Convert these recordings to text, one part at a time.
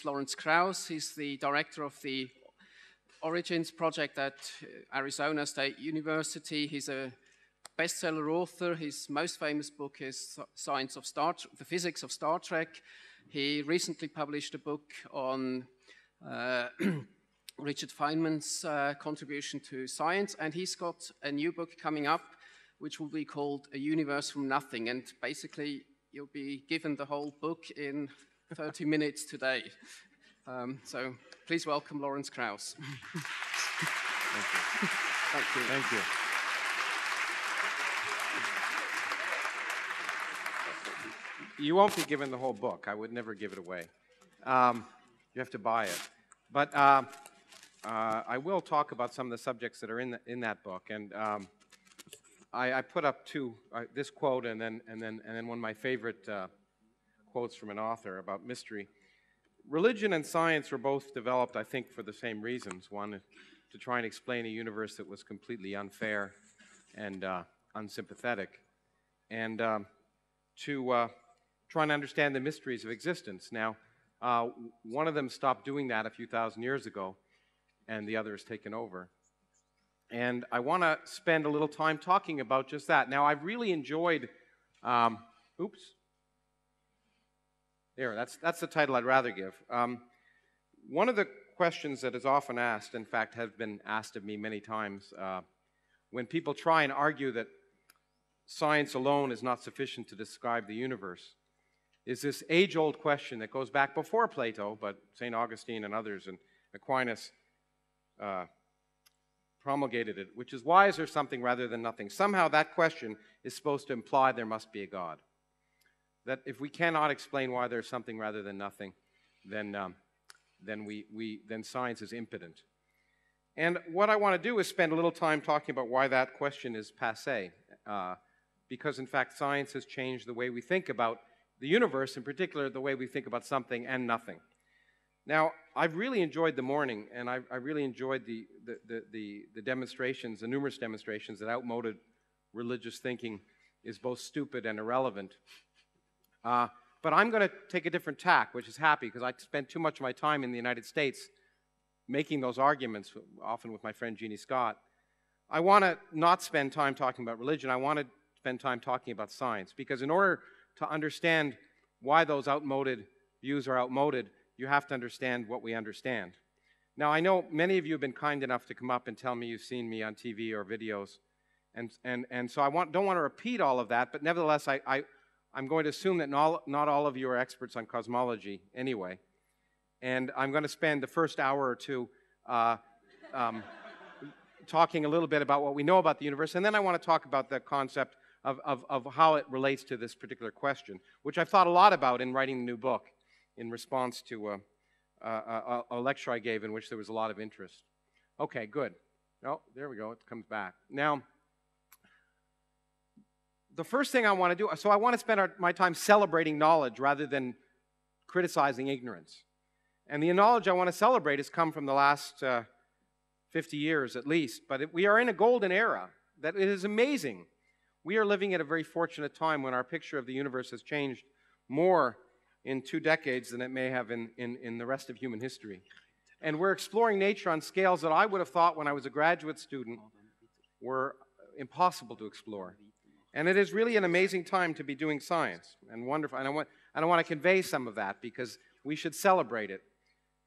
Lawrence Krauss. He's the director of the Origins project at Arizona State University. He's a bestseller author. His most famous book is The Physics of Star Trek. He recently published a book on Richard Feynman's contribution to science, and he's got a new book coming up which will be called A Universe from Nothing, and basically you'll be given the whole book in 30 minutes today. So please welcome Lawrence Krauss. Thank you. Thank you. Thank you. You won't be given the whole book. I would never give it away. You have to buy it. But I will talk about some of the subjects that are in that book. And I put up this quote and then one of my favorite quotes from an author about mystery. Religion and science were both developed, I think, for the same reasons. One, to try and explain a universe that was completely unfair and unsympathetic, and to try and understand the mysteries of existence. Now, one of them stopped doing that a few thousand years ago, and the other has taken over. And I want to spend a little time talking about just that. Now, I've really enjoyed, oops. There, that's the title I'd rather give. One of the questions that is often asked, in fact, has been asked of me many times, when people try and argue that science alone is not sufficient to describe the universe, is this age-old question that goes back before Plato, but St. Augustine and others, and Aquinas promulgated it, which is, why is there something rather than nothing? Somehow that question is supposed to imply there must be a God. That if we cannot explain why there's something rather than nothing, then science is impotent. And what I want to do is spend a little time talking about why that question is passé, because in fact science has changed the way we think about the universe, in particular the way we think about something and nothing. Now, I've really enjoyed the morning, and I really enjoyed the demonstrations, the numerous demonstrations that outmoded religious thinking is both stupid and irrelevant. But I'm going to take a different tack, which is happy, because I spent too much of my time in the United States making those arguments, often with my friend Jeannie Scott. I want to not spend time talking about religion. I want to spend time talking about science, because in order to understand why those outmoded views are outmoded, you have to understand what we understand. Now, I know many of you have been kind enough to come up and tell me you've seen me on TV or videos, and so I don't want to repeat all of that, but nevertheless, I'm going to assume that not all of you are experts on cosmology anyway, and I'm going to spend the first hour or two talking a little bit about what we know about the universe, and then I want to talk about the concept of how it relates to this particular question, which I've thought a lot about in writing the new book in response to a lecture I gave in which there was a lot of interest. Okay, good. Oh, there we go. It comes back. Now, the first thing I want to do, so I want to spend my time celebrating knowledge rather than criticizing ignorance. And the knowledge I want to celebrate has come from the last 50 years at least, but we are in a golden era that it is amazing. We are living at a very fortunate time when our picture of the universe has changed more in 2 decades than it may have in the rest of human history. And we're exploring nature on scales that I would have thought when I was a graduate student were impossible to explore. And it is really an amazing time to be doing science, and wonderful. And I want to convey some of that, because we should celebrate it,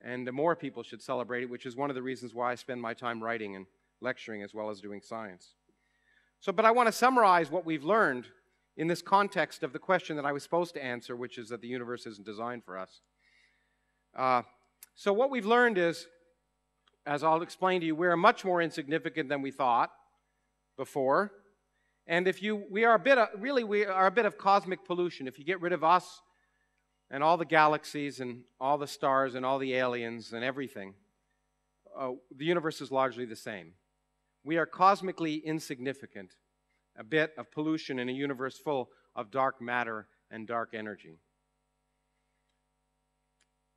and more people should celebrate it, which is one of the reasons why I spend my time writing and lecturing as well as doing science. But I want to summarize what we've learned in this context of the question that I was supposed to answer, which is that the universe isn't designed for us. So what we've learned is, as I'll explain to you, we're much more insignificant than we thought before. And we are a bit of cosmic pollution. If you get rid of us and all the galaxies and all the stars and all the aliens and everything, the universe is largely the same. We are cosmically insignificant, a bit of pollution in a universe full of dark matter and dark energy.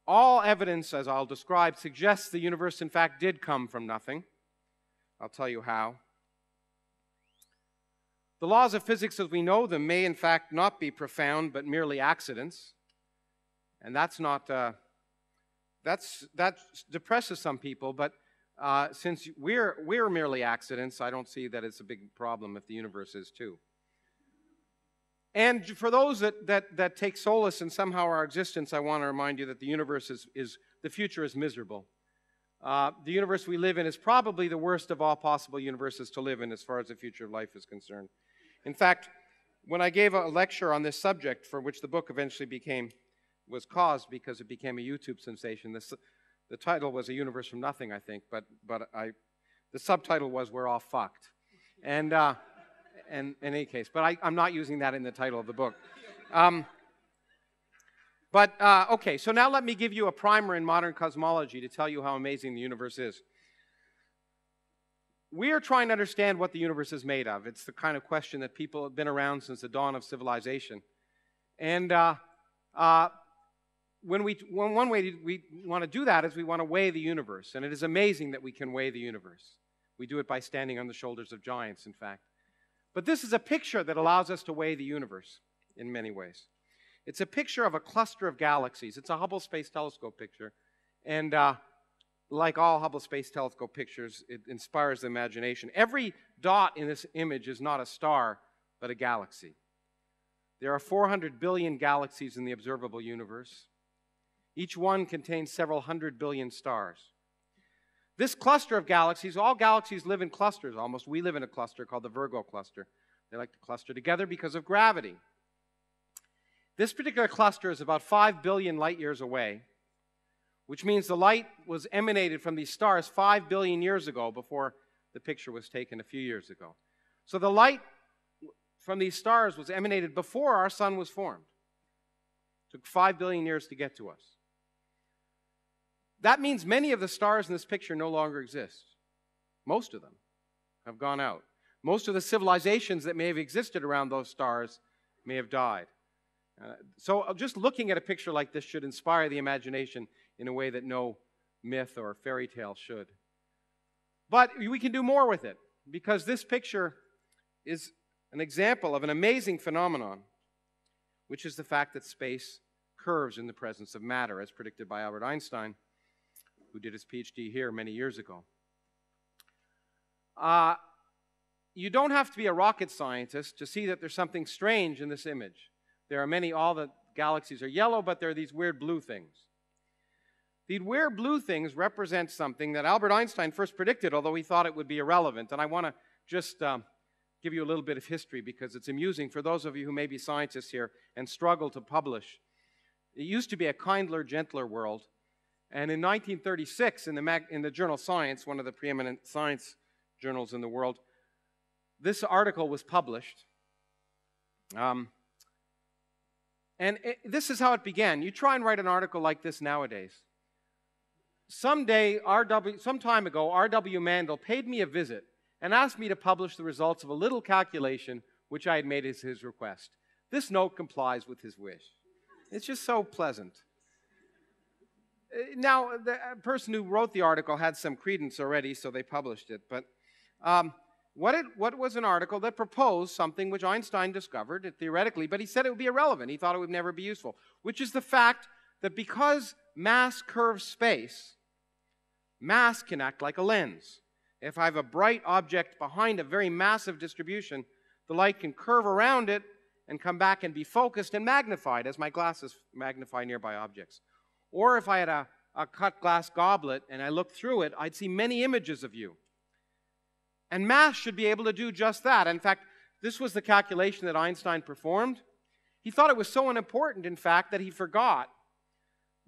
All evidence, as I'll describe, suggests the universe in fact did come from nothing. I'll tell you how. The laws of physics as we know them may in fact not be profound, but merely accidents. And that's not that depresses some people, but since we're merely accidents, I don't see that it's a big problem if the universe is too. And for those that take solace in somehow our existence, I want to remind you that the universe the future is miserable. The universe we live in is probably the worst of all possible universes to live in as far as the future of life is concerned. In fact, when I gave a lecture on this subject, for which the book eventually was caused because it became a YouTube sensation, the title was A Universe from Nothing, I think, but the subtitle was We're All Fucked. And in any case, but I'm not using that in the title of the book. Okay, so now let me give you a primer in modern cosmology to tell you how amazing the universe is. We are trying to understand what the universe is made of. It's the kind of question that people have been around since the dawn of civilization. And one way we want to do that is we want to weigh the universe. And it is amazing that we can weigh the universe. We do it by standing on the shoulders of giants, in fact. But this is a picture that allows us to weigh the universe in many ways. It's a picture of a cluster of galaxies. It's a Hubble Space Telescope picture. And like all Hubble Space Telescope pictures, it inspires the imagination. Every dot in this image is not a star, but a galaxy. There are 400 billion galaxies in the observable universe. Each one contains several hundred billion stars. This cluster of galaxies, all galaxies live in clusters almost. We live in a cluster called the Virgo cluster. They like to cluster together because of gravity. This particular cluster is about 5 billion light years away, which means the light was emanated from these stars 5 billion years ago before the picture was taken a few years ago. So the light from these stars was emanated before our sun was formed. It took 5 billion years to get to us. That means many of the stars in this picture no longer exist. Most of them have gone out. Most of the civilizations that may have existed around those stars may have died. So just looking at a picture like this should inspire the imagination in a way that no myth or fairy tale should. But we can do more with it, because this picture is an example of an amazing phenomenon, which is the fact that space curves in the presence of matter, as predicted by Albert Einstein, who did his PhD here many years ago. You don't have to be a rocket scientist to see that there's something strange in this image. There are all the galaxies are yellow, but there are these weird blue things. These weird blue things represent something that Albert Einstein first predicted, although he thought it would be irrelevant. And I want to just give you a little bit of history, because it's amusing for those of you who may be scientists here and struggle to publish. It used to be a kindler, gentler world. And in 1936, in the journal Science, one of the preeminent science journals in the world, this article was published. This is how it began. You try and write an article like this nowadays. Some time ago, R.W. Mandel paid me a visit and asked me to publish the results of a little calculation which I had made as his request. This note complies with his wish. It's just so pleasant. Now, the person who wrote the article had some credence already, so they published it. But what was an article that proposed something which Einstein discovered, theoretically, but he said it would be irrelevant. He thought it would never be useful, which is the fact that because mass curves space, mass can act like a lens. If I have a bright object behind a very massive distribution, the light can curve around it and come back and be focused and magnified, as my glasses magnify nearby objects. Or if I had a cut glass goblet and I looked through it, I'd see many images of you. And mass should be able to do just that. In fact, this was the calculation that Einstein performed. He thought it was so unimportant, in fact, that he forgot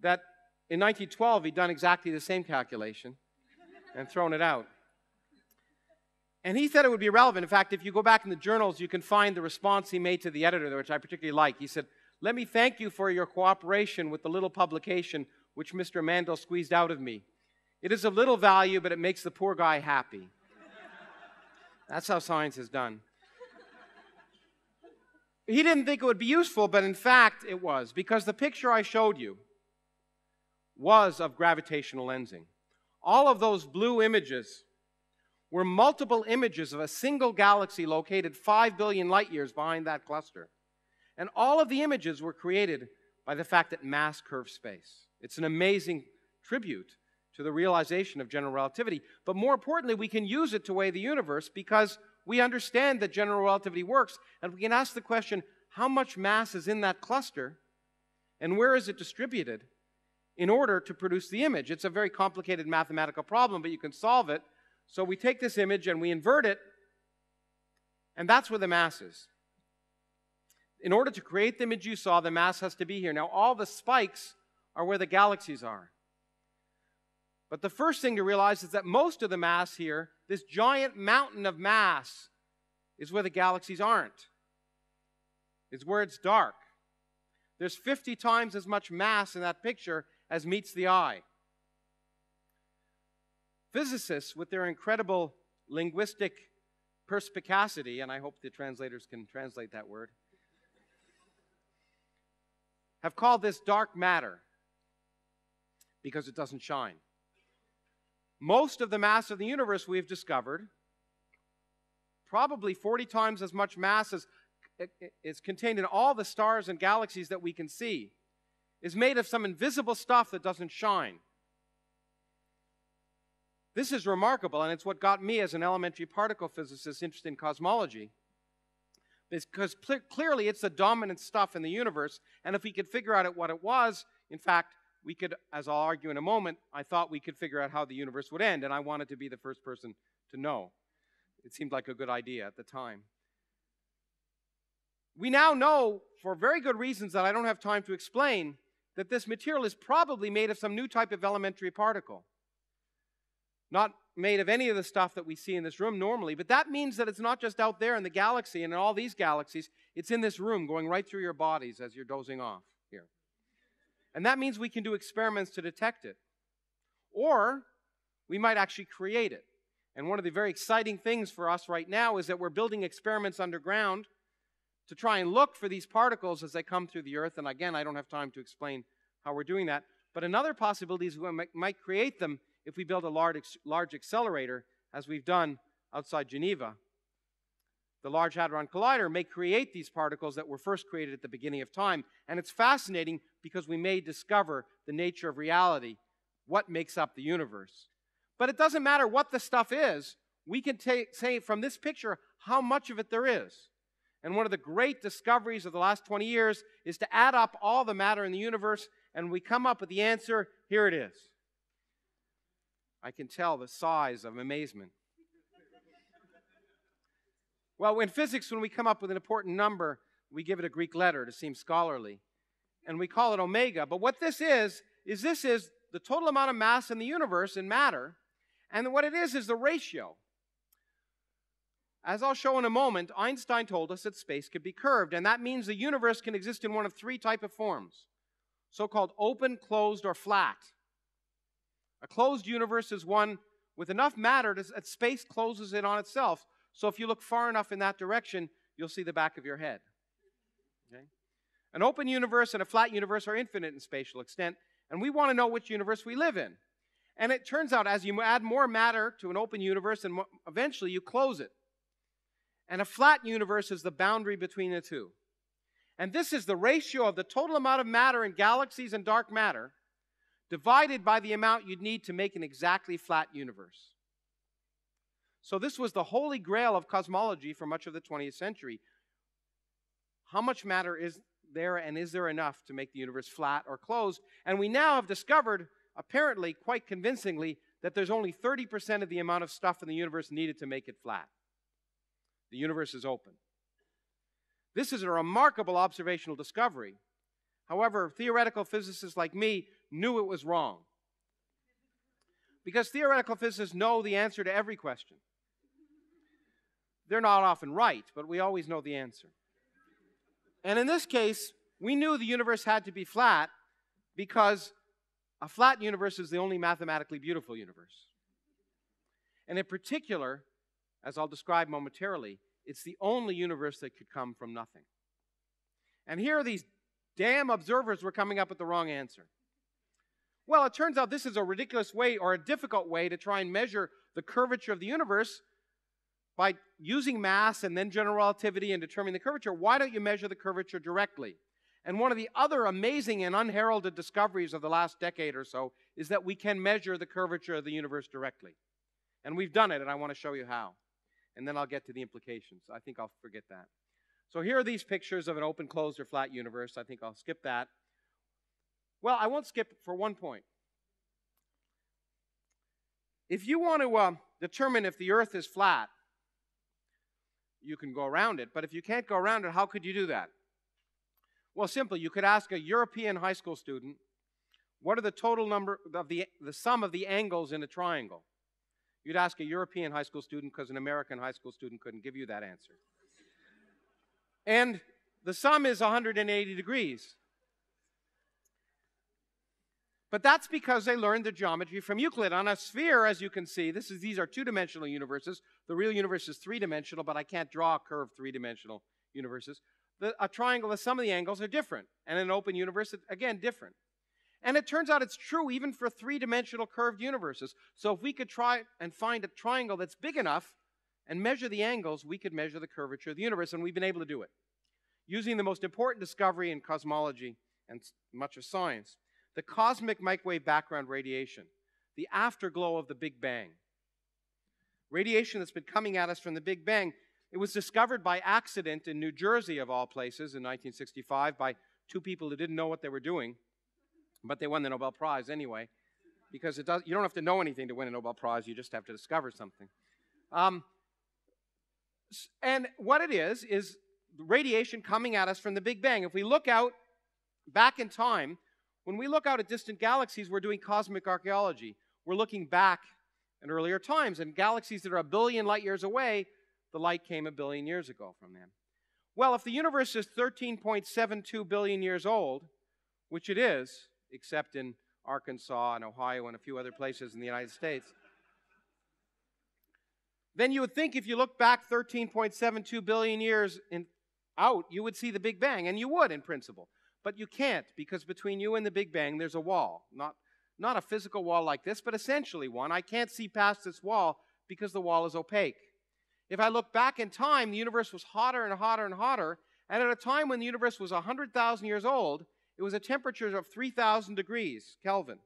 that in 1912 he'd done exactly the same calculation and thrown it out. And he said it would be irrelevant. In fact, if you go back in the journals, you can find the response he made to the editor, which I particularly like. He said, "Let me thank you for your cooperation with the little publication which Mr. Mandel squeezed out of me. It is of little value, but it makes the poor guy happy." That's how science is done. He didn't think it would be useful, but in fact it was, because the picture I showed you was of gravitational lensing. All of those blue images were multiple images of a single galaxy located 5 billion light years behind that cluster. And all of the images were created by the fact that mass curves space. It's an amazing contribute to the realization of general relativity. But more importantly, we can use it to weigh the universe because we understand that general relativity works, and we can ask the question, how much mass is in that cluster, and where is it distributed in order to produce the image? It's a very complicated mathematical problem, but you can solve it. So we take this image and we invert it, and that's where the mass is. In order to create the image you saw, the mass has to be here. Now, all the spikes are where the galaxies are. But the first thing to realize is that most of the mass here, this giant mountain of mass, is where the galaxies aren't. It's where it's dark. There's 50 times as much mass in that picture as meets the eye. Physicists, with their incredible linguistic perspicacity, and I hope the translators can translate that word, have called this dark matter because it doesn't shine. Most of the mass of the universe we've discovered, probably 40 times as much mass as is contained in all the stars and galaxies that we can see, is made of some invisible stuff that doesn't shine. This is remarkable, and it's what got me as an elementary particle physicist interested in cosmology. Because clearly it's the dominant stuff in the universe, and if we could figure out what it was, in fact, we could, as I'll argue in a moment, I thought we could figure out how the universe would end, and I wanted to be the first person to know. It seemed like a good idea at the time. We now know, for very good reasons that I don't have time to explain, that this material is probably made of some new type of elementary particle. Not made of any of the stuff that we see in this room normally, but that means that it's not just out there in the galaxy and in all these galaxies, it's in this room going right through your bodies as you're dozing off here. And that means we can do experiments to detect it. Or we might actually create it. And one of the very exciting things for us right now is that we're building experiments underground to try and look for these particles as they come through the Earth. And again, I don't have time to explain how we're doing that. But another possibility is we might create them if we build a large accelerator, as we've done outside Geneva. The Large Hadron Collider may create these particles that were first created at the beginning of time. And it's fascinating because we may discover the nature of reality, what makes up the universe. But it doesn't matter what the stuff is. We can say from this picture how much of it there is. And one of the great discoveries of the last 20 years is to add up all the matter in the universe, and we come up with the answer. Here it is. I can tell the size of amazement. Well, in physics, when we come up with an important number, we give it a Greek letter to seem scholarly. And we call it omega. But what this is the total amount of mass in the universe in matter. And what it is the ratio. As I'll show in a moment, Einstein told us that space could be curved. And that means the universe can exist in one of three types of forms. So-called open, closed, or flat. A closed universe is one with enough matter that space closes in on itself. So if you look far enough in that direction, you'll see the back of your head. Okay? An open universe and a flat universe are infinite in spatial extent, and we want to know which universe we live in. And it turns out as you add more matter to an open universe, and eventually you close it. And a flat universe is the boundary between the two. And this is the ratio of the total amount of matter in galaxies and dark matter divided by the amount you'd need to make an exactly flat universe. So this was the holy grail of cosmology for much of the 20th century. How much matter is there, and is there enough to make the universe flat or closed? And we now have discovered, apparently quite convincingly, that there's only 30% of the amount of stuff in the universe needed to make it flat. The universe is open. This is a remarkable observational discovery. However, theoretical physicists like me knew it was wrong. Because theoretical physicists know the answer to every question. They're not often right, but we always know the answer. And in this case, we knew the universe had to be flat because a flat universe is the only mathematically beautiful universe. And in particular, as I'll describe momentarily, it's the only universe that could come from nothing. And here these damn observers were coming up with the wrong answer. Well, it turns out this is a ridiculous way or a difficult way to try and measure the curvature of the universe by using mass and then general relativity and determining the curvature. Why don't you measure the curvature directly? And one of the other amazing and unheralded discoveries of the last decade or so is that we can measure the curvature of the universe directly. And we've done it, and I want to show you how. And then I'll get to the implications. I think I'll forget that. So here are these pictures of an open, closed, or flat universe. I think I'll skip that. Well, I won't skip for one point. If you want to determine if the Earth is flat, you can go around it. But if you can't go around it, how could you do that? Well, simply, you could ask a European high school student, what are the total number of the sum of the angles in a triangle? You'd ask a European high school student because an American high school student couldn't give you that answer. And the sum is 180 degrees. But that's because they learned the geometry from Euclid. On a sphere, as you can see, these are two-dimensional universes. The real universe is three-dimensional, but I can't draw curved three-dimensional universes. A triangle, the sum of the angles are different. And in an open universe, again, different. And it turns out it's true even for three-dimensional curved universes. So if we could try and find a triangle that's big enough and measure the angles, we could measure the curvature of the universe, and we've been able to do it using the most important discovery in cosmology and much of science, the cosmic microwave background radiation, the afterglow of the Big Bang. Radiation that's been coming at us from the Big Bang. It was discovered by accident in New Jersey, of all places, in 1965 by two people who didn't know what they were doing, but they won the Nobel Prize anyway, because you don't have to know anything to win a Nobel Prize, you just have to discover something. And what it is radiation coming at us from the Big Bang. If we look out back in time, when we look out at distant galaxies, we're doing cosmic archaeology. We're looking back at earlier times, and galaxies that are 1 billion light years away, the light came 1 billion years ago from them. Well, if the universe is 13.72 billion years old, which it is, except in Arkansas and Ohio and a few other places in the United States, then you would think if you look back 13.72 billion years out, you would see the Big Bang, and you would in principle. But you can't, because between you and the Big Bang, there's a wall. Not a physical wall like this, but essentially one. I can't see past this wall because the wall is opaque. If I look back in time, the universe was hotter and hotter and hotter, and at a time when the universe was 100,000 years old, it was a temperature of 3,000 degrees Kelvin.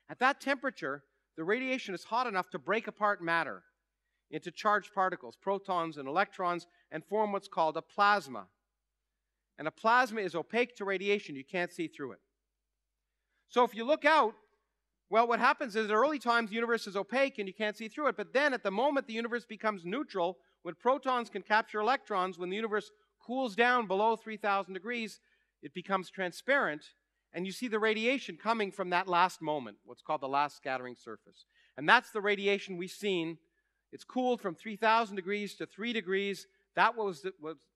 At that temperature, the radiation is hot enough to break apart matter into charged particles, protons and electrons, and form what's called a plasma. And a plasma is opaque to radiation. You can't see through it. So if you look out, well, what happens is at early times the universe is opaque and you can't see through it. But then at the moment the universe becomes neutral, when protons can capture electrons, when the universe cools down below 3,000 degrees, it becomes transparent, and you see the radiation coming from that last moment, what's called the last scattering surface. And that's the radiation we've seen. It's cooled from 3,000 degrees to 3 degrees. That was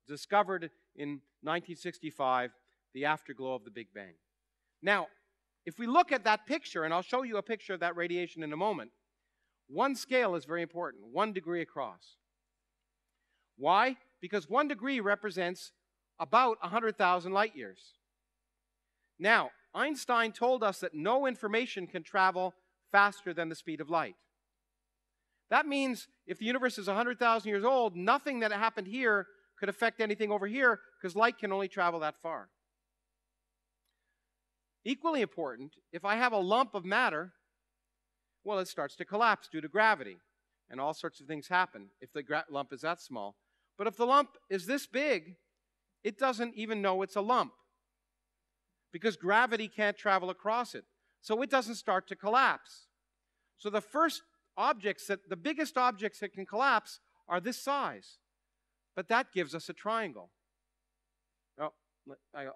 discovered in 1965, the afterglow of the Big Bang. Now, if we look at that picture, and I'll show you a picture of that radiation in a moment, one scale is very important, 1 degree across. Why? Because 1 degree represents about 100,000 light years. Now, Einstein told us that no information can travel faster than the speed of light. That means if the universe is 100,000 years old, nothing that happened here could affect anything over here because light can only travel that far. Equally important, if I have a lump of matter, well, it starts to collapse due to gravity, and all sorts of things happen if the lump is that small. But if the lump is this big, it doesn't even know it's a lump because gravity can't travel across it. So it doesn't start to collapse. So the biggest objects that can collapse are this size. But that gives us a triangle. Oh,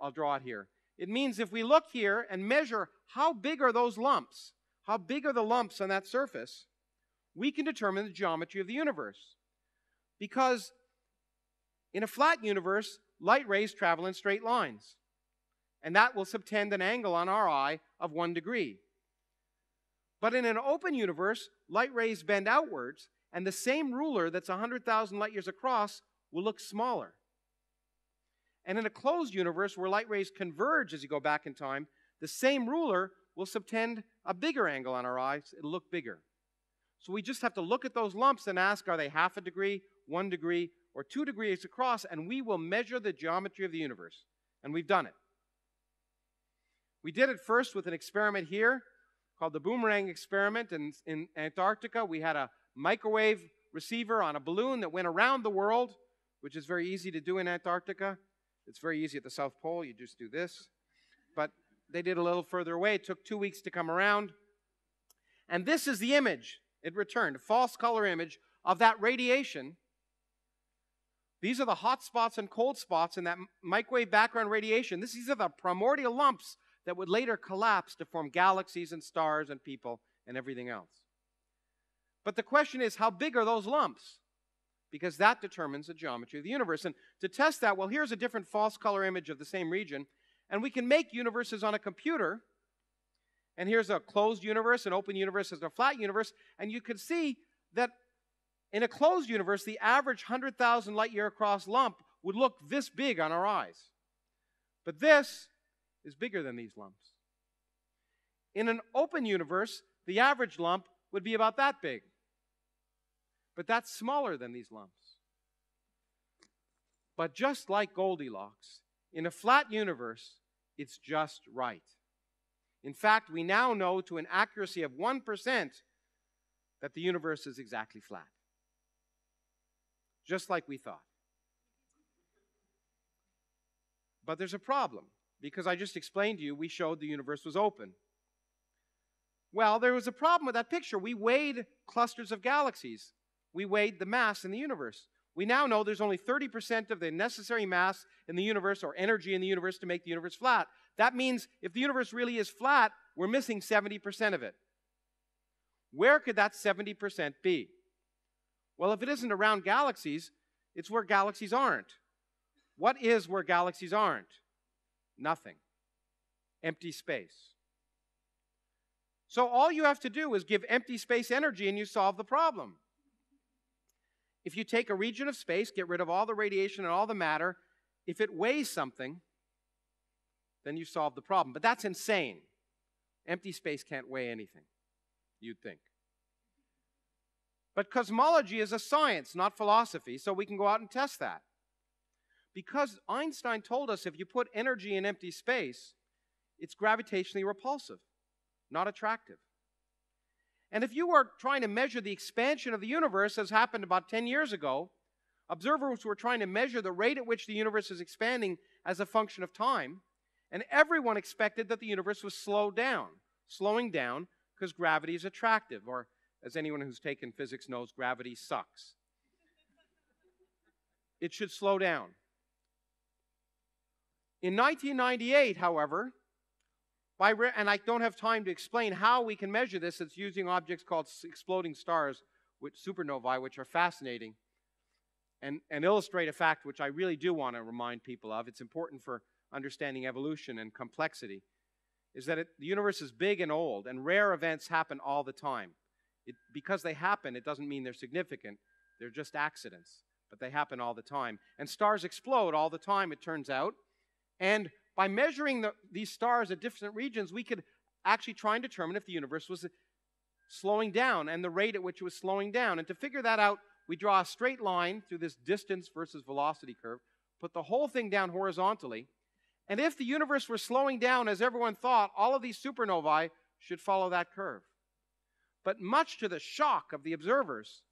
I'll draw it here. It means if we look here and measure how big are those lumps, how big are the lumps on that surface, we can determine the geometry of the universe. Because in a flat universe, light rays travel in straight lines. And that will subtend an angle on our eye of 1 degree. But in an open universe, light rays bend outwards, and the same ruler that's 100,000 light years across will look smaller. And in a closed universe where light rays converge as you go back in time, the same ruler will subtend a bigger angle on our eyes. It'll look bigger. So we just have to look at those lumps and ask, are they 1/2 degree, 1 degree, or 2 degrees across, and we will measure the geometry of the universe. And we've done it. We did it first with an experiment here called the boomerang experiment in Antarctica. We had a microwave receiver on a balloon that went around the world, which is very easy to do in Antarctica. It's very easy at the South Pole. You just do this. But they did a little further away. It took 2 weeks to come around. And this is the image it returned, a false color image of that radiation. These are the hot spots and cold spots in that microwave background radiation. These are the primordial lumps that would later collapse to form galaxies and stars and people and everything else. But the question is, how big are those lumps? Because that determines the geometry of the universe. And to test that, well, here's a different false color image of the same region. And we can make universes on a computer. And here's a closed universe, an open universe, and a flat universe. And you can see that in a closed universe, the average 100,000 light year across lump would look this big on our eyes. But this is bigger than these lumps. In an open universe, the average lump would be about that big. But that's smaller than these lumps. But just like Goldilocks, in a flat universe, it's just right. In fact, we now know to an accuracy of 1% that the universe is exactly flat. Just like we thought. But there's a problem, because I just explained to you, we showed the universe was open. Well, there was a problem with that picture. We weighed clusters of galaxies. We weighed the mass in the universe. We now know there's only 30% of the necessary mass in the universe, or energy in the universe, to make the universe flat. That means if the universe really is flat, we're missing 70% of it. Where could that 70% be? Well, if it isn't around galaxies, it's where galaxies aren't. What is where galaxies aren't? Nothing. Empty space. So all you have to do is give empty space energy and you solve the problem. If you take a region of space, get rid of all the radiation and all the matter, if it weighs something, then you solve the problem. But that's insane. Empty space can't weigh anything, you'd think. But cosmology is a science, not philosophy, so we can go out and test that. Because Einstein told us if you put energy in empty space, it's gravitationally repulsive, not attractive. And if you were trying to measure the expansion of the universe, as happened about 10 years ago, observers were trying to measure the rate at which the universe is expanding as a function of time, and everyone expected that the universe was slowing down because gravity is attractive, or as anyone who's taken physics knows, gravity sucks. It should slow down. In 1998, however, and I don't have time to explain how we can measure this, it's using objects called exploding stars, supernovae, which are fascinating, and illustrate a fact which I really do want to remind people of. It's important for understanding evolution and complexity, is that the universe is big and old, and rare events happen all the time. Because they happen, it doesn't mean they're significant. They're just accidents, but they happen all the time. And stars explode all the time, it turns out. And by measuring these stars at different regions, we could actually try and determine if the universe was slowing down and the rate at which it was slowing down. And to figure that out, we draw a straight line through this distance versus velocity curve, put the whole thing down horizontally, and if the universe were slowing down as everyone thought, all of these supernovae should follow that curve. But much to the shock of the observers,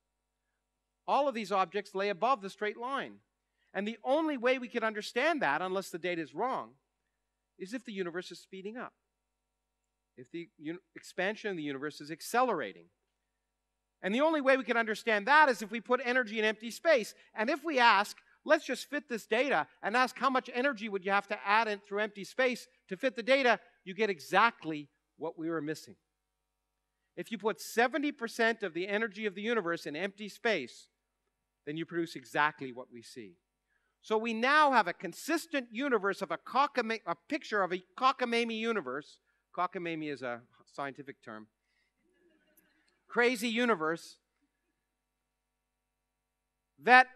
all of these objects lay above the straight line. And the only way we could understand that, unless the data is wrong, is if the universe is speeding up. If the expansion of the universe is accelerating. And the only way we can understand that is if we put energy in empty space. And if we ask, let's just fit this data and ask how much energy would you have to add in through empty space to fit the data, you get exactly what we were missing. If you put 70% of the energy of the universe in empty space, then you produce exactly what we see. So we now have a consistent universe of a picture of a cockamamie universe. Cockamamie is a scientific term. Crazy universe that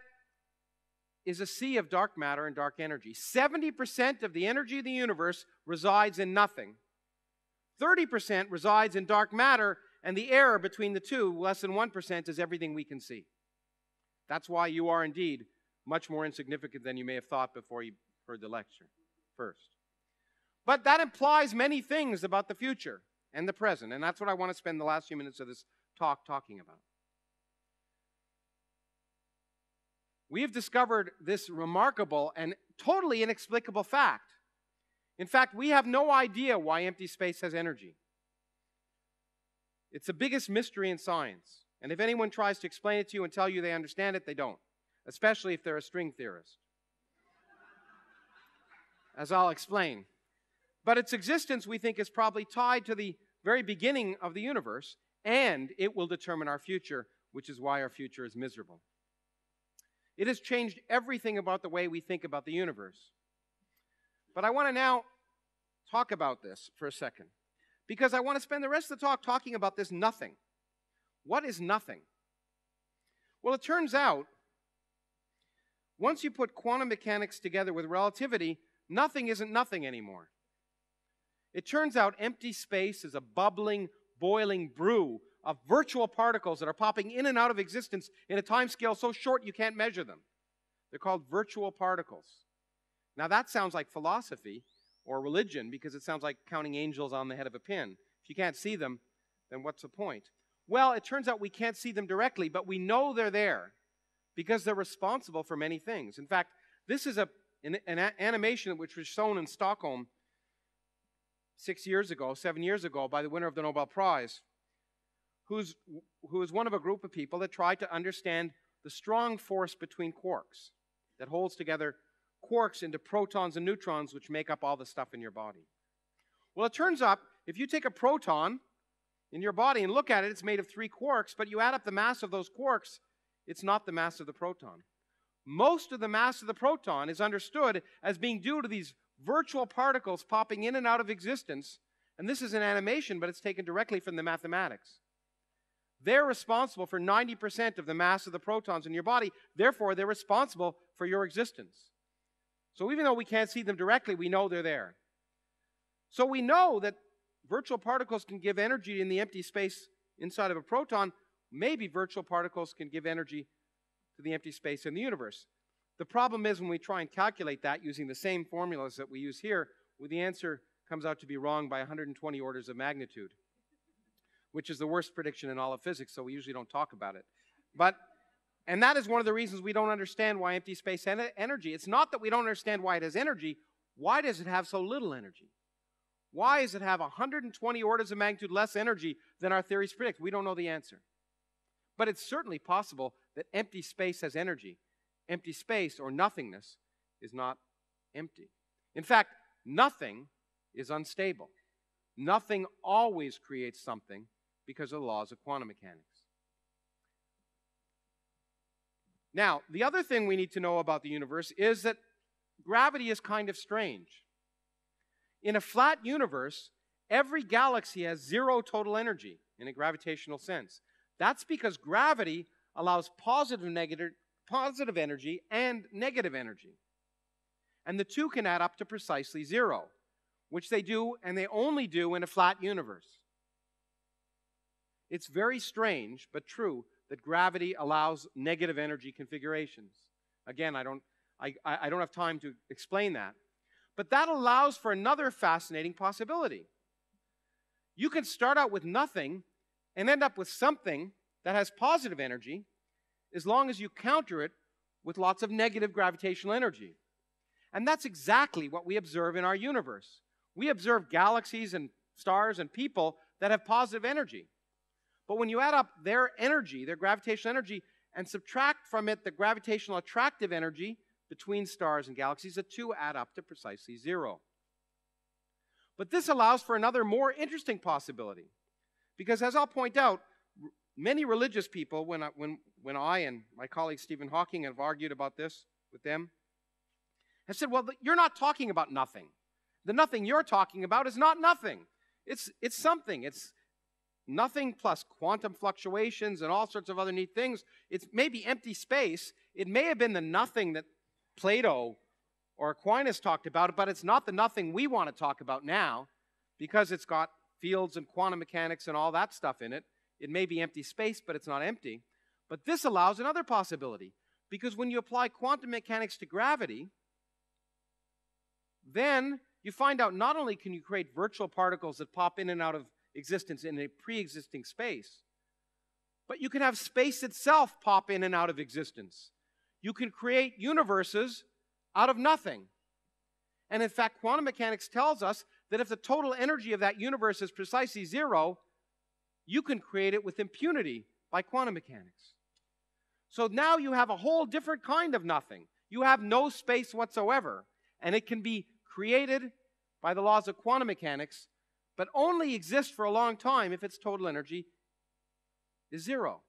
is a sea of dark matter and dark energy. 70% of the energy of the universe resides in nothing. 30% resides in dark matter, and the error between the two, less than 1%, is everything we can see. That's why you are indeed much more insignificant than you may have thought before you heard the lecture. first. But that implies many things about the future and the present, and that's what I want to spend the last few minutes of this talk talking about. We have discovered this remarkable and totally inexplicable fact. In fact, we have no idea why empty space has energy. It's the biggest mystery in science. And if anyone tries to explain it to you and tell you they understand it, they don't, especially if they're a string theorist, as I'll explain. But its existence, we think, is probably tied to the very beginning of the universe, and it will determine our future, which is why our future is miserable. It has changed everything about the way we think about the universe. But I want to now talk about this for a second, because I want to spend the rest of the talk talking about this nothing. What is nothing? Well, it turns out, once you put quantum mechanics together with relativity, nothing isn't nothing anymore. It turns out empty space is a bubbling, boiling brew of virtual particles that are popping in and out of existence in a time scale so short you can't measure them. They're called virtual particles. Now that sounds like philosophy or religion because it sounds like counting angels on the head of a pin. If you can't see them, then what's the point? Well, it turns out we can't see them directly, but we know they're there because they're responsible for many things. In fact, this is an animation which was shown in Stockholm 7 years ago, by the winner of the Nobel Prize, who is one of a group of people that tried to understand the strong force between quarks that holds together quarks into protons and neutrons, which make up all the stuff in your body. Well, it turns out if you take a proton in your body and look at it, it's made of 3 quarks, but you add up the mass of those quarks, it's not the mass of the proton. Most of the mass of the proton is understood as being due to these virtual particles popping in and out of existence, and this is an animation, but it's taken directly from the mathematics. They're responsible for 90% of the mass of the protons in your body, therefore they're responsible for your existence. So even though we can't see them directly, we know they're there. So we know that virtual particles can give energy in the empty space inside of a proton. Maybe virtual particles can give energy to the empty space in the universe. The problem is when we try and calculate that using the same formulas that we use here, well, the answer comes out to be wrong by 120 orders of magnitude, which is the worst prediction in all of physics, so we usually don't talk about it. And that is one of the reasons we don't understand why empty space has energy. It's not that we don't understand why it has energy. Why does it have so little energy? Why does it have 120 orders of magnitude less energy than our theories predict? We don't know the answer. But it's certainly possible that empty space has energy. Empty space, or nothingness, is not empty. In fact, nothing is unstable. Nothing always creates something because of the laws of quantum mechanics. Now, the other thing we need to know about the universe is that gravity is kind of strange. In a flat universe, every galaxy has 0 total energy in a gravitational sense. That's because gravity allows positive energy and negative energy. And the two can add up to precisely 0, which they do, and they only do in a flat universe. It's very strange, but true, that gravity allows negative energy configurations. Again, I don't have time to explain that. But that allows for another fascinating possibility. You can start out with nothing and end up with something that has positive energy as long as you counter it with lots of negative gravitational energy. And that's exactly what we observe in our universe. We observe galaxies and stars and people that have positive energy. But when you add up their energy, their gravitational energy, and subtract from it the gravitational attractive energy between stars and galaxies, the two add up to precisely 0. But this allows for another more interesting possibility. Because as I'll point out, many religious people, when I and my colleague Stephen Hawking have argued about this with them, have said, well, you're not talking about nothing. The nothing you're talking about is not nothing. It's something. It's nothing plus quantum fluctuations and all sorts of other neat things. It's maybe empty space. It may have been the nothing that Plato or Aquinas talked about, but it's not the nothing we want to talk about now because it's got fields and quantum mechanics and all that stuff in it. It may be empty space, but it's not empty. But this allows another possibility, because when you apply quantum mechanics to gravity, then you find out not only can you create virtual particles that pop in and out of existence in a pre-existing space, but you can have space itself pop in and out of existence. You can create universes out of nothing. And in fact, quantum mechanics tells us that if the total energy of that universe is precisely zero, you can create it with impunity by quantum mechanics. So now you have a whole different kind of nothing. You have no space whatsoever, and it can be created by the laws of quantum mechanics, but only exist for a long time if its total energy is zero,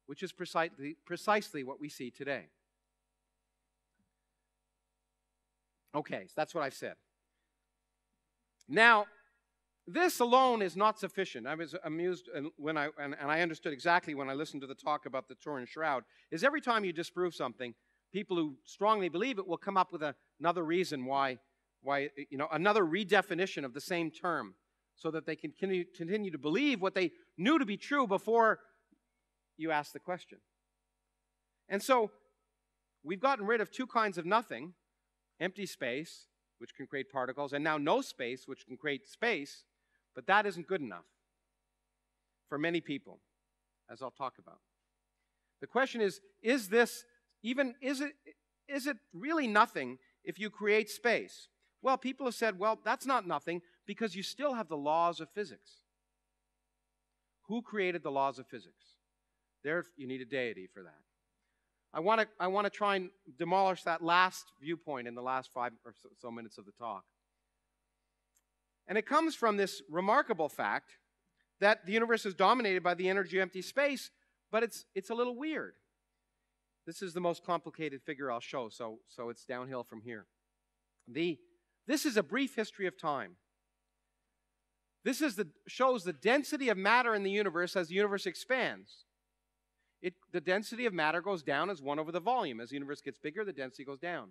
which is precisely what we see today. Okay, so that's what I've said. Now, this alone is not sufficient. I was amused when I understood exactly when I listened to the talk about the Turin Shroud, is every time you disprove something, people who strongly believe it will come up with another reason why, another redefinition of the same term, so that they can continue to believe what they knew to be true before you asked the question. And so, we've gotten rid of two kinds of nothing: empty space, which can create particles, and now no space, which can create space, but that isn't good enough for many people, as I'll talk about. The question is it really nothing if you create space? Well, people have said, well, that's not nothing because you still have the laws of physics. Who created the laws of physics? There, you need a deity for that. I want to try and demolish that last viewpoint in the last 5 or so minutes of the talk. And it comes from this remarkable fact that the universe is dominated by the energy of empty space, but it's a little weird. This is the most complicated figure I'll show, so it's downhill from here. This is a brief history of time. This shows the density of matter in the universe as the universe expands. The density of matter goes down as 1 over the volume. As the universe gets bigger, the density goes down.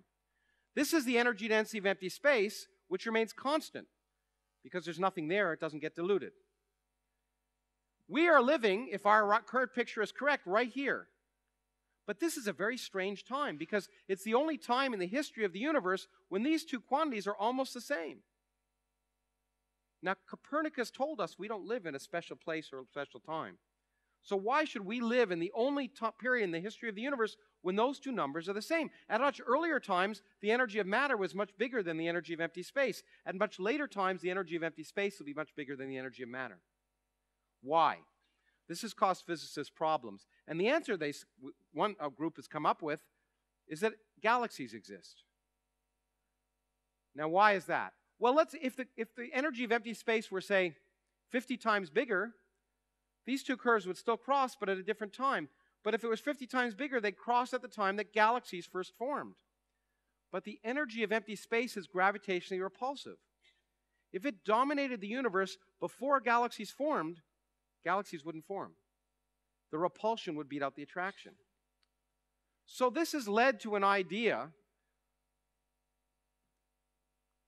This is the energy density of empty space, which remains constant. Because there's nothing there, it doesn't get diluted. We are living, if our current picture is correct, right here. But this is a very strange time, because it's the only time in the history of the universe when these two quantities are almost the same. Now, Copernicus told us we don't live in a special place or a special time. So why should we live in the only period in the history of the universe when those two numbers are the same? At much earlier times, the energy of matter was much bigger than the energy of empty space. At much later times, the energy of empty space will be much bigger than the energy of matter. Why? This has caused physicists problems. And the answer one group has come up with is that galaxies exist. Now, why is that? Well, if the energy of empty space were, say, 50 times bigger, these two curves would still cross, but at a different time. But if it was 50 times bigger, they'd cross at the time that galaxies first formed. But the energy of empty space is gravitationally repulsive. If it dominated the universe before galaxies formed, galaxies wouldn't form. The repulsion would beat out the attraction. So this has led to an idea,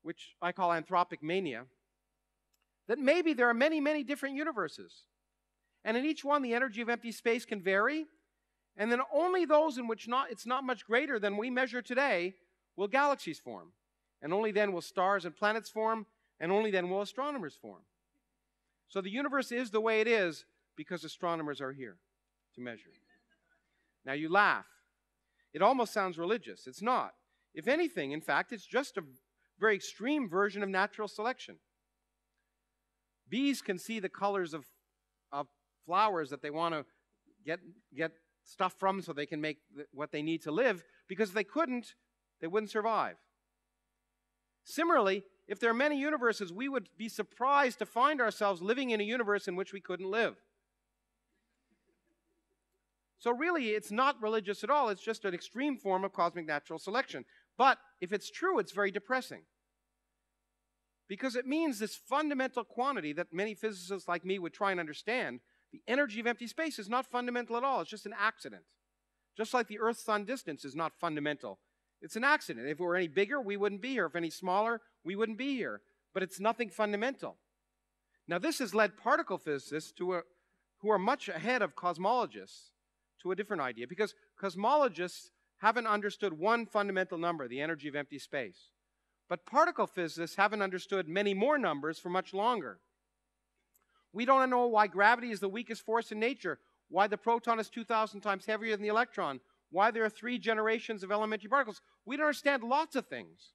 which I call anthropic mania, that maybe there are many, many different universes. And in each one, the energy of empty space can vary, and then only those in which it's not much greater than we measure today will galaxies form. And only then will stars and planets form, and only then will astronomers form. So the universe is the way it is because astronomers are here to measure it. Now you laugh. It almost sounds religious. It's not. If anything, in fact, it's just a very extreme version of natural selection. Bees can see the colors of flowers that they want to get stuff from so they can make what they need to live, because if they couldn't, they wouldn't survive. Similarly, if there are many universes, we would be surprised to find ourselves living in a universe in which we couldn't live. So really, it's not religious at all. It's just an extreme form of cosmic natural selection. But if it's true, it's very depressing. Because it means this fundamental quantity that many physicists like me would try and understand, the energy of empty space, is not fundamental at all. It's just an accident. Just like the Earth-Sun distance is not fundamental. It's an accident. If it were any bigger, we wouldn't be here. If any smaller, we wouldn't be here. But it's nothing fundamental. Now, this has led particle physicists who are much ahead of cosmologists to a different idea, because cosmologists haven't understood one fundamental number, the energy of empty space. But particle physicists haven't understood many more numbers for much longer. We don't know why gravity is the weakest force in nature, why the proton is 2,000 times heavier than the electron, why there are 3 generations of elementary particles. We don't understand lots of things.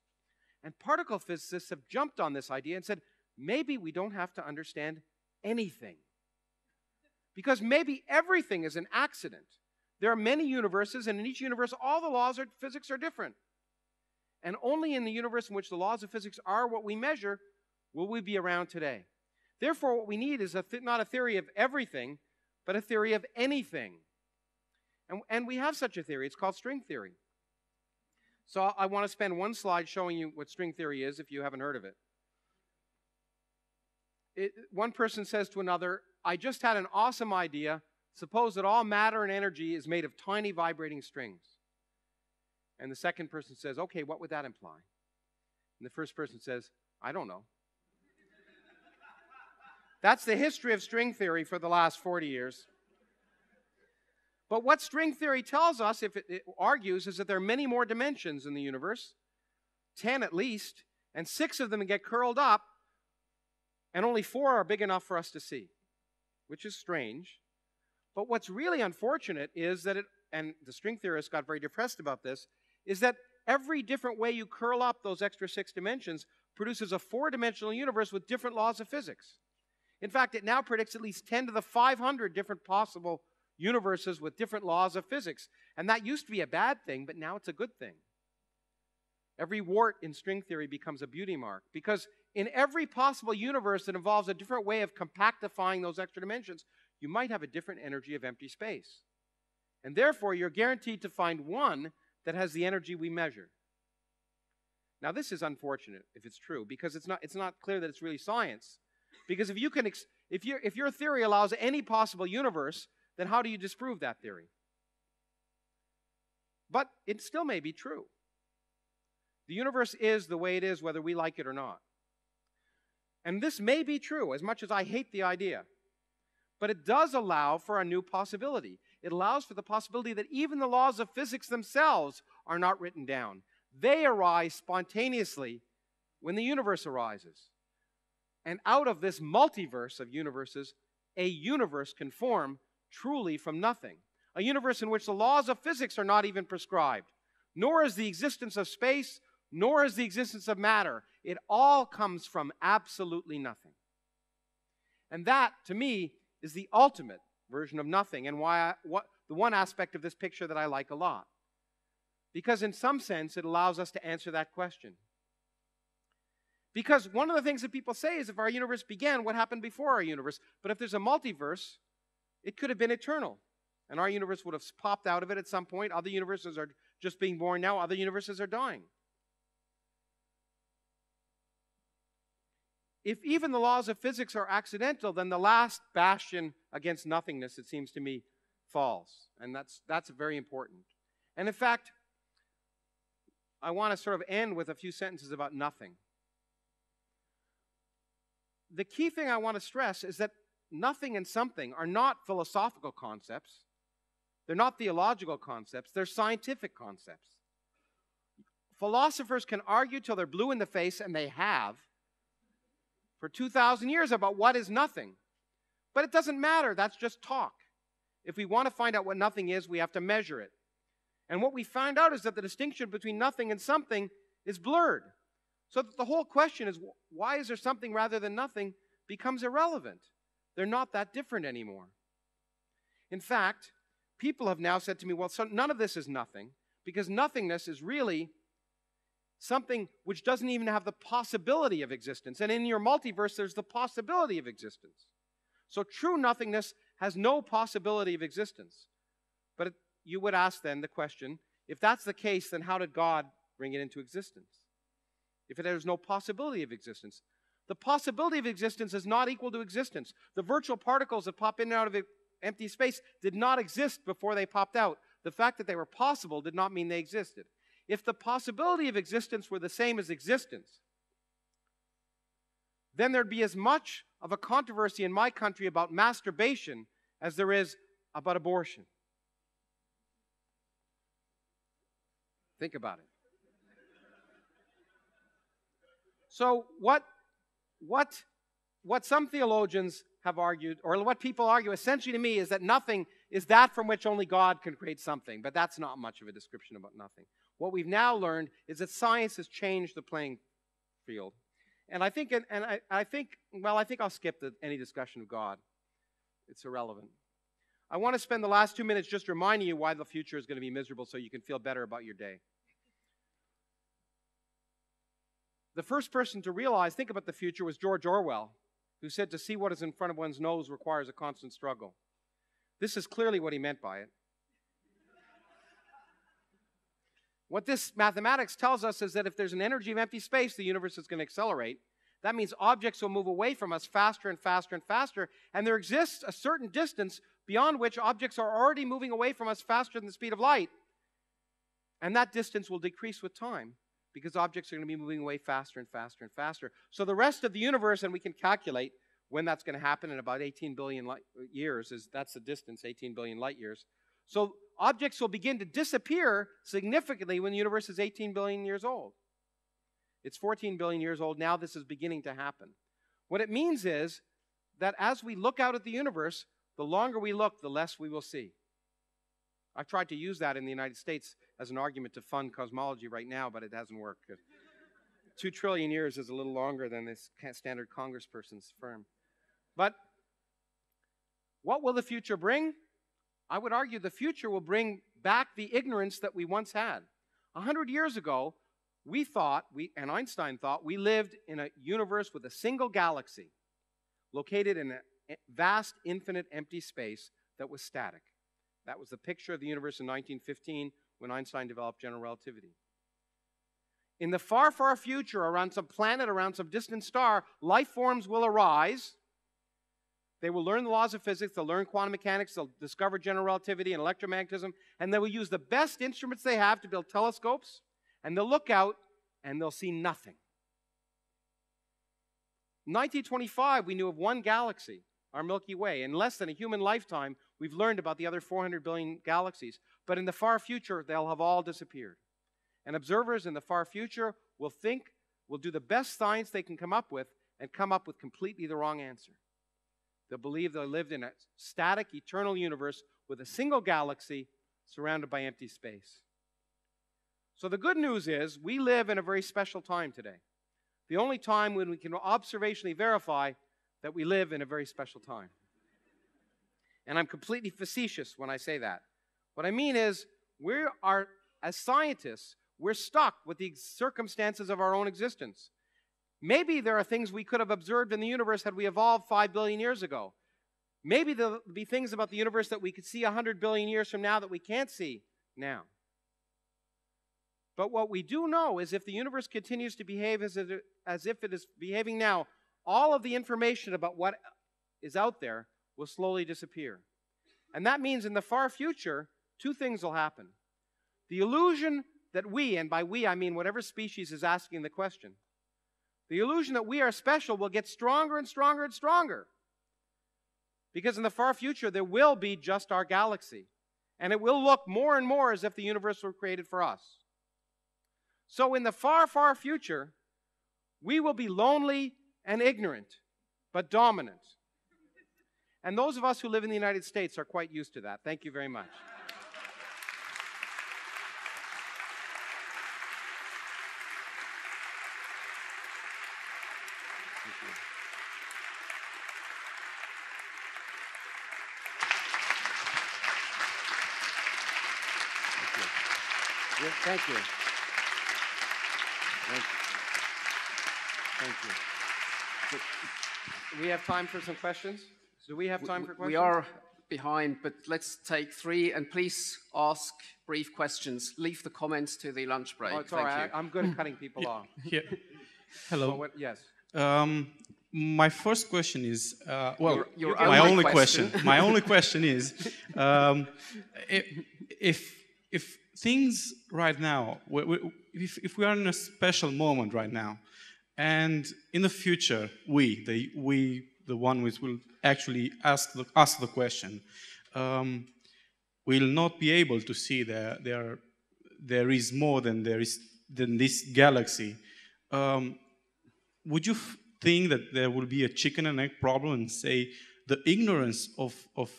And particle physicists have jumped on this idea and said, maybe we don't have to understand anything. Because maybe everything is an accident. There are many universes, and in each universe, all the laws of physics are different. And only in the universe in which the laws of physics are what we measure will we be around today. Therefore, what we need is not a theory of everything, but a theory of anything. And we have such a theory. It's called string theory. So I want to spend one slide showing you what string theory is if you haven't heard of it. One person says to another, I just had an awesome idea. Suppose that all matter and energy is made of tiny vibrating strings. And the second person says, okay, what would that imply? And the first person says, I don't know. That's the history of string theory for the last 40 years. But what string theory tells us, if it argues, is that there are many more dimensions in the universe, 10 at least, and 6 of them get curled up, and only 4 are big enough for us to see, which is strange. But what's really unfortunate is that and the string theorists got very depressed about this, is that every different way you curl up those extra 6 dimensions produces a 4-dimensional universe with different laws of physics. In fact, it now predicts at least 10 to the 500 different possible universes with different laws of physics. And that used to be a bad thing, but now it's a good thing. Every wart in string theory becomes a beauty mark, because in every possible universe that involves a different way of compactifying those extra dimensions, you might have a different energy of empty space. And therefore, you're guaranteed to find one that has the energy we measure. Now, this is unfortunate if it's true, because it's not clear that it's really science. Because if your theory allows any possible universe, then how do you disprove that theory? But it still may be true. The universe is the way it is, whether we like it or not. And this may be true, as much as I hate the idea. But it does allow for a new possibility. It allows for the possibility that even the laws of physics themselves are not written down. They arise spontaneously when the universe arises. And out of this multiverse of universes, a universe can form truly from nothing. A universe in which the laws of physics are not even prescribed, nor is the existence of space, nor is the existence of matter. It all comes from absolutely nothing. And that, to me, is the ultimate version of nothing, and the one aspect of this picture that I like a lot. Because in some sense, it allows us to answer that question. Because one of the things that people say is if our universe began, what happened before our universe? But if there's a multiverse, it could have been eternal. And our universe would have popped out of it at some point. Other universes are just being born now. Other universes are dying. If even the laws of physics are accidental, then the last bastion against nothingness, it seems to me, falls. And that's very important. And in fact, I want to sort of end with a few sentences about nothing. The key thing I want to stress is that nothing and something are not philosophical concepts. They're not theological concepts. They're scientific concepts. Philosophers can argue till they're blue in the face, and they have, for 2,000 years about what is nothing. But it doesn't matter. That's just talk. If we want to find out what nothing is, we have to measure it. And what we find out is that the distinction between nothing and something is blurred. So that the whole question is, why is there something rather than nothing, becomes irrelevant. They're not that different anymore. In fact, people have now said to me, well, so none of this is nothing, because nothingness is really something which doesn't even have the possibility of existence. And in your multiverse, there's the possibility of existence. So true nothingness has no possibility of existence. But you would ask then the question, if that's the case, then how did God bring it into existence? If there's no possibility of existence. The possibility of existence is not equal to existence. The virtual particles that pop in and out of empty space did not exist before they popped out. The fact that they were possible did not mean they existed. If the possibility of existence were the same as existence, then there'd be as much of a controversy in my country about masturbation as there is about abortion. Think about it. So what some theologians have argued, or what people argue essentially to me, is that nothing is that from which only God can create something, but that's not much of a description about nothing. What we've now learned is that science has changed the playing field. And I think I'll skip any discussion of God. It's irrelevant. I want to spend the last 2 minutes just reminding you why the future is going to be miserable so you can feel better about your day. The first person to think about the future, was George Orwell, who said to see what is in front of one's nose requires a constant struggle. This is clearly what he meant by it. What this mathematics tells us is that if there's an energy of empty space, the universe is going to accelerate. That means objects will move away from us faster and faster and faster, and there exists a certain distance beyond which objects are already moving away from us faster than the speed of light. And that distance will decrease with time, because objects are going to be moving away faster and faster and faster. So the rest of the universe, and we can calculate when that's going to happen in about 18 billion light years, that's the distance, 18 billion light years. So objects will begin to disappear significantly when the universe is 18 billion years old. It's 14 billion years old now. This is beginning to happen. What it means is that as we look out at the universe, the longer we look, the less we will see. I've tried to use that in the United States as an argument to fund cosmology right now, but it hasn't worked. 2 trillion years is a little longer than this standard congressperson's firm. But what will the future bring? I would argue the future will bring back the ignorance that we once had. 100 years ago, and Einstein thought, we lived in a universe with a single galaxy located in a vast, infinite, empty space that was static. That was the picture of the universe in 1915 when Einstein developed general relativity. In the far, far future, around some planet, around some distant star, life forms will arise. They will learn the laws of physics, they'll learn quantum mechanics, they'll discover general relativity and electromagnetism, and they will use the best instruments they have to build telescopes, and they'll look out and they'll see nothing. In 1925, we knew of one galaxy, our Milky Way. In less than a human lifetime, we've learned about the other 400 billion galaxies. But in the far future, they'll have all disappeared. And observers in the far future will do the best science they can come up with, and come up with completely the wrong answer. They'll believe they lived in a static, eternal universe with a single galaxy surrounded by empty space. So the good news is we live in a very special time today. The only time when we can observationally verify that we live in a very special time. And I'm completely facetious when I say that. What I mean is, as scientists, we're stuck with the circumstances of our own existence. Maybe there are things we could have observed in the universe had we evolved 5 billion years ago. Maybe there'll be things about the universe that we could see 100 billion years from now that we can't see now. But what we do know is if the universe continues to behave as if it is behaving now, all of the information about what is out there will slowly disappear. And that means in the far future, 2 things will happen. The illusion that we, and by we I mean whatever species is asking the question, the illusion that we are special will get stronger and stronger and stronger. Because in the far future, there will be just our galaxy. And it will look more and more as if the universe were created for us. So in the far, far future, we will be lonely and ignorant, but dominant. And those of us who live in the United States are quite used to that. Thank you very much. Thank you. Thank you. Do we have time for some questions? Do we have time for questions? We are behind, but let's take 3, and please ask brief questions. Leave the comments to the lunch break. Oh, it's all right. I'm good at cutting people off. Yeah. Hello. So yes. My first question is, my only question. My only question is, if things right now, if we are in a special moment right now, and in the future, the one which will actually ask the question, will not be able to see there is more than this galaxy. would you think that there will be a chicken and egg problem and say the ignorance of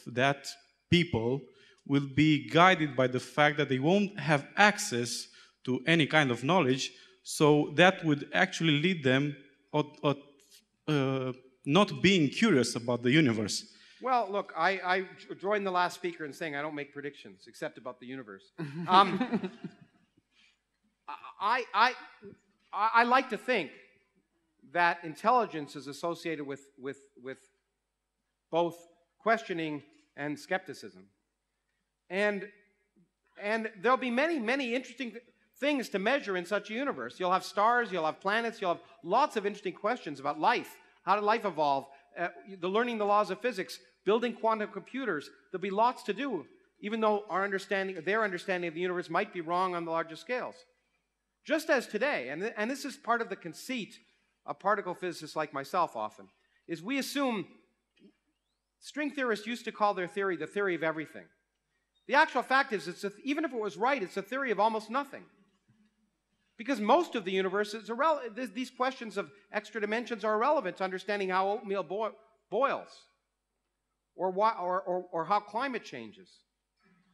that people will be guided by the fact that they won't have access to any kind of knowledge, so that would actually lead them not being curious about the universe? Well, look, I joined the last speaker in saying I don't make predictions, except about the universe. I like to think that intelligence is associated with both questioning and skepticism. And there'll be many interesting things to measure in such a universe. You'll have stars, you'll have planets, you'll have lots of interesting questions about life. How did life evolve? Learning the laws of physics, building quantum computers. There'll be lots to do, even though their understanding of the universe might be wrong on the larger scales. Just as today, and this is part of the conceit of particle physicists like myself often, is we assume, string theorists used to call their theory the theory of everything. The actual fact is, even if it was right, it's a theory of almost nothing. Because most of the universe is irrelevant. These questions of extra dimensions are irrelevant to understanding how oatmeal boils, or how climate changes.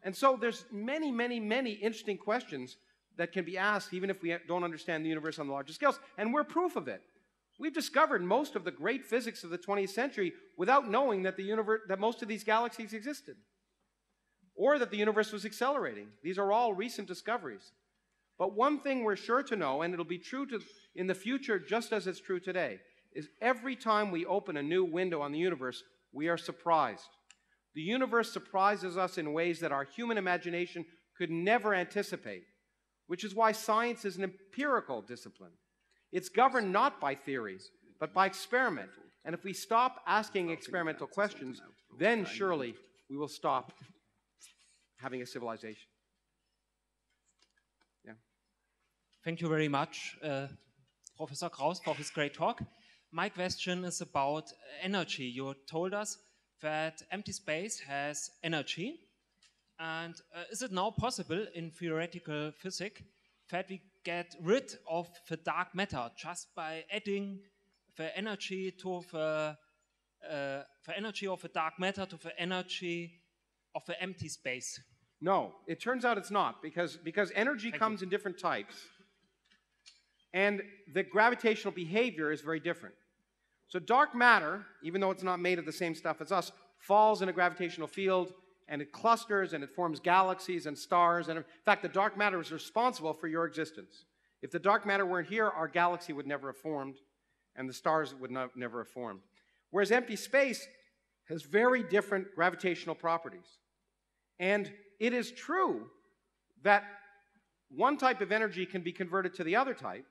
And so there's many interesting questions that can be asked even if we don't understand the universe on the larger scales, and we're proof of it. We've discovered most of the great physics of the 20th century without knowing that that most of these galaxies existed, or that the universe was accelerating. These are all recent discoveries. But one thing we're sure to know, and it'll be true in the future just as it's true today, is every time we open a new window on the universe, we are surprised. The universe surprises us in ways that our human imagination could never anticipate, which is why science is an empirical discipline. It's governed not by theories, but by experiment. And if we stop asking experimental questions, then surely we will stop having a civilization. Yeah. Thank you very much, Professor Krauss, for this great talk. My question is about energy. You told us that empty space has energy. And is it now possible in theoretical physics that we get rid of the dark matter just by adding the energy to the energy of the dark matter to the energy of the empty space? No, it turns out it's not, because energy comes in different types, and the gravitational behavior is very different. So dark matter, even though it's not made of the same stuff as us, falls in a gravitational field, and it clusters, and it forms galaxies and stars, and in fact, the dark matter is responsible for your existence. If the dark matter weren't here, our galaxy would never have formed, and the stars would never have formed. Whereas empty space has very different gravitational properties. And it is true that one type of energy can be converted to the other type,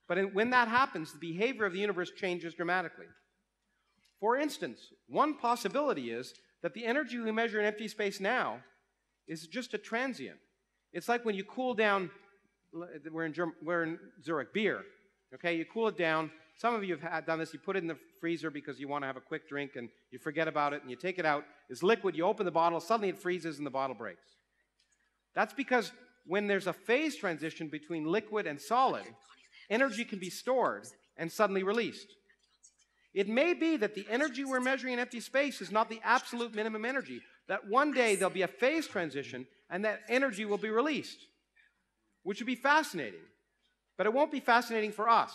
but when that happens, the behavior of the universe changes dramatically. For instance, one possibility is that the energy we measure in empty space now is just a transient. It's like when you cool down, we're in Zurich, beer, okay? You cool it down. Some of you have done this. You put it in the freezer because you want to have a quick drink, and you forget about it, and you take it out. It's liquid. You open the bottle. Suddenly it freezes, and the bottle breaks. That's because when there's a phase transition between liquid and solid, energy can be stored and suddenly released. It may be that the energy we're measuring in empty space is not the absolute minimum energy, that one day there'll be a phase transition and that energy will be released, which would be fascinating. But it won't be fascinating for us,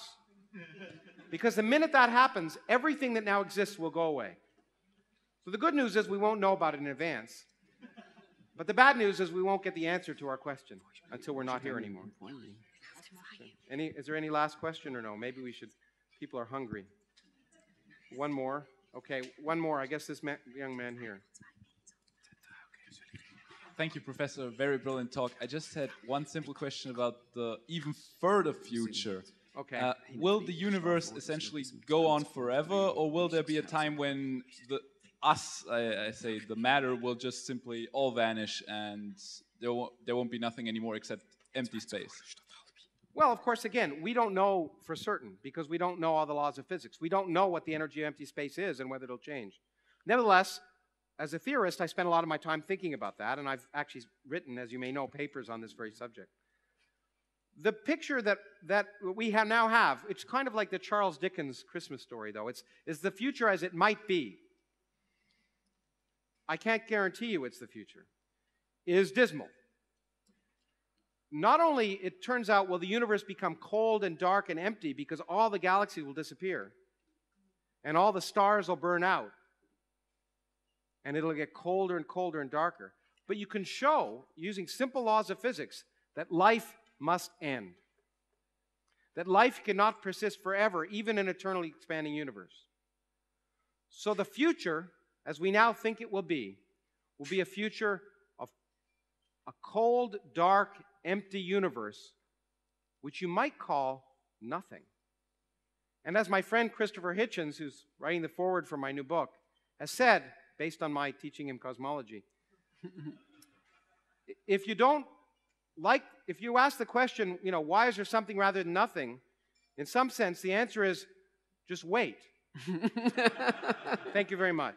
because the minute that happens, everything that now exists will go away. So the good news is we won't know about it in advance. But the bad news is we won't get the answer to our question until we're not here anymore. Is there any last question or no? Maybe we should, people are hungry. One more. Okay, one more. I guess this young man here. Thank you, Professor. Very brilliant talk. I just had one simple question about the even further future. Okay. Will the universe essentially go on forever, or will there be a time when I say the matter will just simply all vanish and there won't be nothing anymore except empty space? Well, of course, again, we don't know for certain because we don't know all the laws of physics. We don't know what the energy of empty space is and whether it'll change. Nevertheless, as a theorist, I spend a lot of my time thinking about that, and I've actually written, as you may know, papers on this very subject. The picture that we now have, it's kind of like the Charles Dickens Christmas story, though. It's the future as it might be. I can't guarantee you it's the future. Is dismal. Not only it turns out will the universe become cold and dark and empty because all the galaxies will disappear and all the stars will burn out and it'll get colder and colder and darker, but you can show, using simple laws of physics, that life must end. That life cannot persist forever, even in an eternally expanding universe. So the future, as we now think it will be a future of a cold, dark, empty universe, which you might call nothing. And as my friend Christopher Hitchens, who's writing the foreword for my new book, has said, based on my teaching him cosmology, if you ask the question, why is there something rather than nothing, in some sense the answer is just wait. Thank you very much.